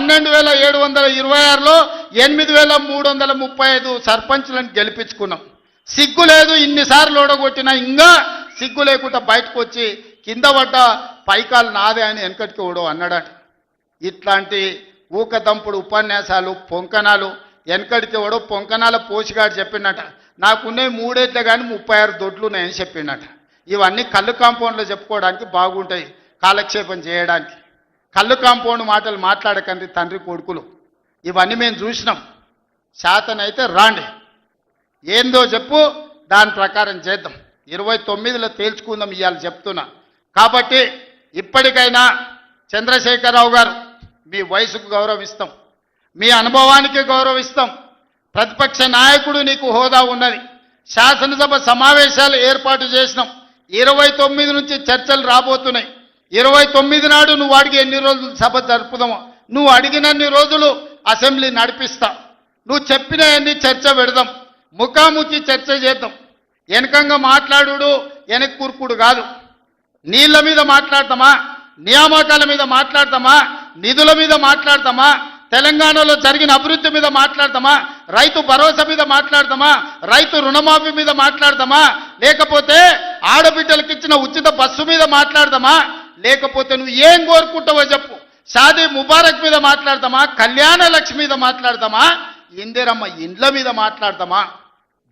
12,726లో 8,335 సర్పంచ్లను గెలిపించుకున్నాం. సిగ్గు లేదు, ఇన్నిసార్లు ఓడగొట్టినా ఇంకా సిగ్గు లేకుండా బయటకు వచ్చి కింద పడ్డ పైకాలు నాదే అని వెనకటికి ఓడో అన్నాడట. ఇట్లాంటి ఊకదంపుడు ఉపన్యాసాలు పొంకనాలు వెనకడికి ఓడో పొంకనాల పోసిగాడు చెప్పిండట. నాకున్నే 3 ఏళ్ళే కానీ 36 దొడ్లు ఉన్నాయని చెప్పిండట. ఇవన్నీ కళ్ళు కాంపౌండ్లో చెప్పుకోవడానికి బాగుంటాయి, కాలక్షేపం చేయడానికి. కళ్ళు కాంపౌండ్ మాటలు మాట్లాడకండి తండ్రి కొడుకులు. ఇవన్నీ మేము చూసినాం. శాతనైతే రాండి, ఏందో చెప్పు, దాని ప్రకారం చేద్దాం. 29లో తేల్చుకుందాం ఇవాళ చెప్తున్నా. కాబట్టి ఇప్పటికైనా చంద్రశేఖరరావు గారు, మీ వయసుకు గౌరవిస్తాం, మీ అనుభవానికి గౌరవిస్తాం. ప్రతిపక్ష నాయకుడు నీకు హోదా ఉన్నది. శాసనసభ సమావేశాలు ఏర్పాటు చేసినాం. 29 నుంచి చర్చలు రాబోతున్నాయి. 29 నాడు నువ్వు అడిగి ఎన్ని రోజులు సభ జరుపుదామో, నువ్వు అడిగినన్ని రోజులు అసెంబ్లీ నడిపిస్తా. నువ్వు చెప్పిన అన్ని చర్చ పెడదాం, ముఖాముఖి చర్చ చేద్దాం. వెనకంగా మాట్లాడు వెనక్కి కూర్పుడు కాదు. నీళ్ల మీద మాట్లాడతామా, నియామకాల మీద మాట్లాడతామా, నిధుల మీద మాట్లాడతామా, తెలంగాణలో జరిగిన అభివృద్ధి మీద మాట్లాడతామా, రైతు భరోసా మీద మాట్లాడతామా, రైతు రుణమాఫీ మీద మాట్లాడతామా, లేకపోతే ఆడబిడ్డలకు ఇచ్చిన ఉచిత బస్సు మీద మాట్లాడతామా, లేకపోతే నువ్వు ఏం కోరుకుంటావో చెప్పు, షాదీ ముబారక్ మీద మాట్లాడతామా, కళ్యాణ లక్ష్మి మీద మాట్లాడతామా, ఇందిరమ్మ ఇండ్ల మీద మాట్లాడతామా,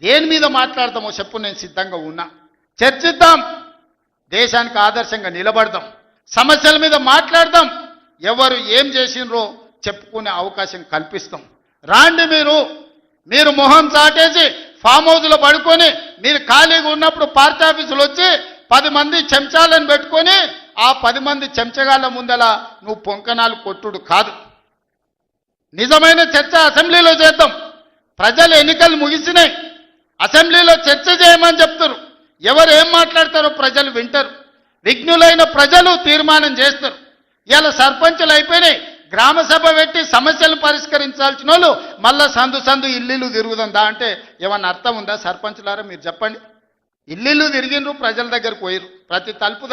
దేని మీద మాట్లాడతామో చెప్పు, నేను సిద్ధంగా ఉన్నా. చర్చిద్దాం, దేశానికి ఆదర్శంగా నిలబడదాం, సమస్యల మీద మాట్లాడదాం, ఎవరు ఏం చేసినరో చెప్పుకునే అవకాశం కల్పిస్తాం. రాండి, మీరు మొహం చాటేసి ఫామ్ హౌస్లో పడుకొని మీరు ఖాళీగా ఉన్నప్పుడు పార్టీ ఆఫీసులు వచ్చి 10 మంది చెంచాలను పెట్టుకొని ఆ 10 మంది చెంచగాళ్ళ ముందల నువ్వు పొంకనాలు కొట్టుడు కాదు. నిజమైన చర్చ అసెంబ్లీలో చేద్దాం. ప్రజలు ఎన్నికలు ముగిసినాయి, అసెంబ్లీలో చర్చ చేయమని చెప్తారు. ఎవరు ఏం మాట్లాడతారో ప్రజలు వింటారు. విఘ్నులైన ప్రజలు తీర్మానం చేస్తారు. ఇలా సర్పంచులు అయిపోయినాయి, గ్రామ సభ పెట్టి సమస్యలు పరిష్కరించాల్సిన వాళ్ళు మళ్ళా సందు ఇల్లు తిరుగుతుందా అంటే ఏమన్నా అర్థం ఉందా? సర్పంచులారా మీరు చెప్పండి. ఇల్లు తిరిగిండ్రు, ప్రజల దగ్గరకు పోయిరు, ప్రతి తలుపు